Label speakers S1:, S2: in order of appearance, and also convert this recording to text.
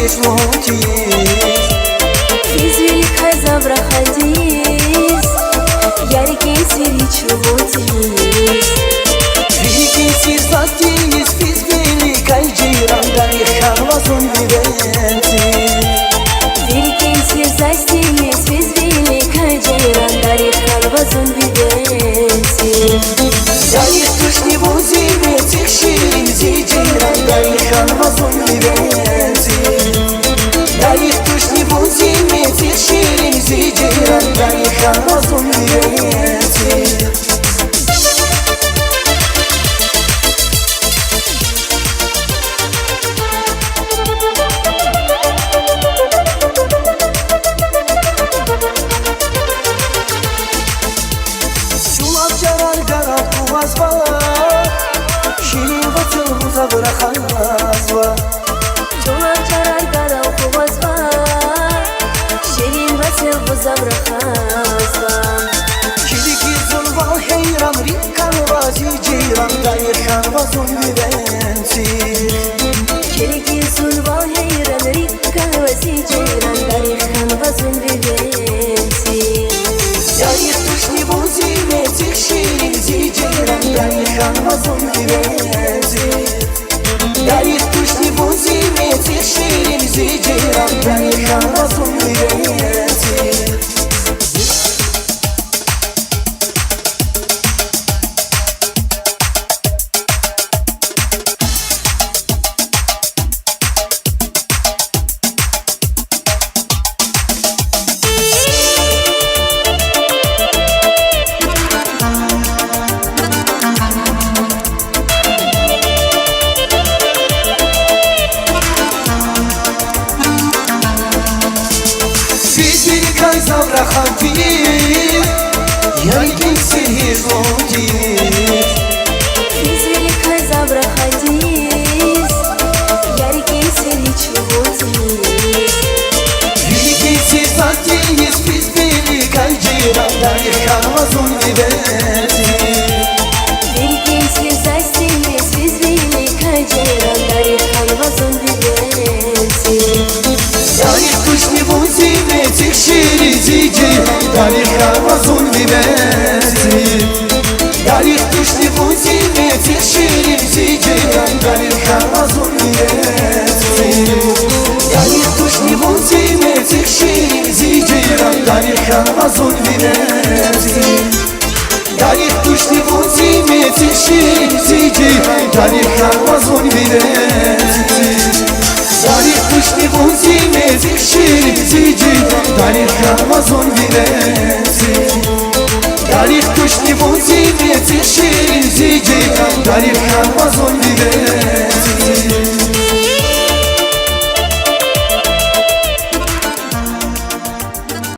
S1: есть мотив.
S2: Из великой забрахадис, яркий свиричу мотив.
S1: Великий сизвастис, из великой джиран, дарихан вазон вивенти.
S2: Великий сизвастис, из великой джиран, дарихан вазон вивенти.
S1: Дарих туш не возьми, тех ширин зиджиран, дарихан вазон вивенти. Дарих туш не возьми, тех ширин зиджиран, дарихан вазон вивенти.
S2: Чулак чарар гарал хубазва, ширин васил бузаврахазва.
S1: Kiliki zulval heyran, rikkan vazi ceyran, darikhan vazun viventi.
S2: Kiliki zulval heyran, rikkan vazi ceyran, darikhan vazun viventi.
S1: Darih tush ne vozime, tek şirin zi ceyran, darikhan vazun viventi. Darih tush ne vozime, tek şirin zi ceyran, darikhan vazun viventi. Забрахадис, яркий сирич мотив.
S2: Из великой забрахадис, яркий свирич мотив.
S1: Великий сизвастис, из великой джиран, дарихан вазон вивенти.
S2: Великий сизвастис, из великой джиран, дарихан вазон вивенти.
S1: Дарих туш не возьми, тех ширин зи джиран, дарихан вазон вивенти. Дарих туш не возьми, тех ширин зи джиран, дарихан вазон вивенти. Дарих туш не возьми, тех ширин зи джиран, дарихан вазон вивенти. Дарих туш не возьми, тех ширин зи джиран, дарихан вазон вивенти. Darih tush ne vozime, tek şirin zicran, darikhan vazon viventi. Darih tush ne vozime, tek şirin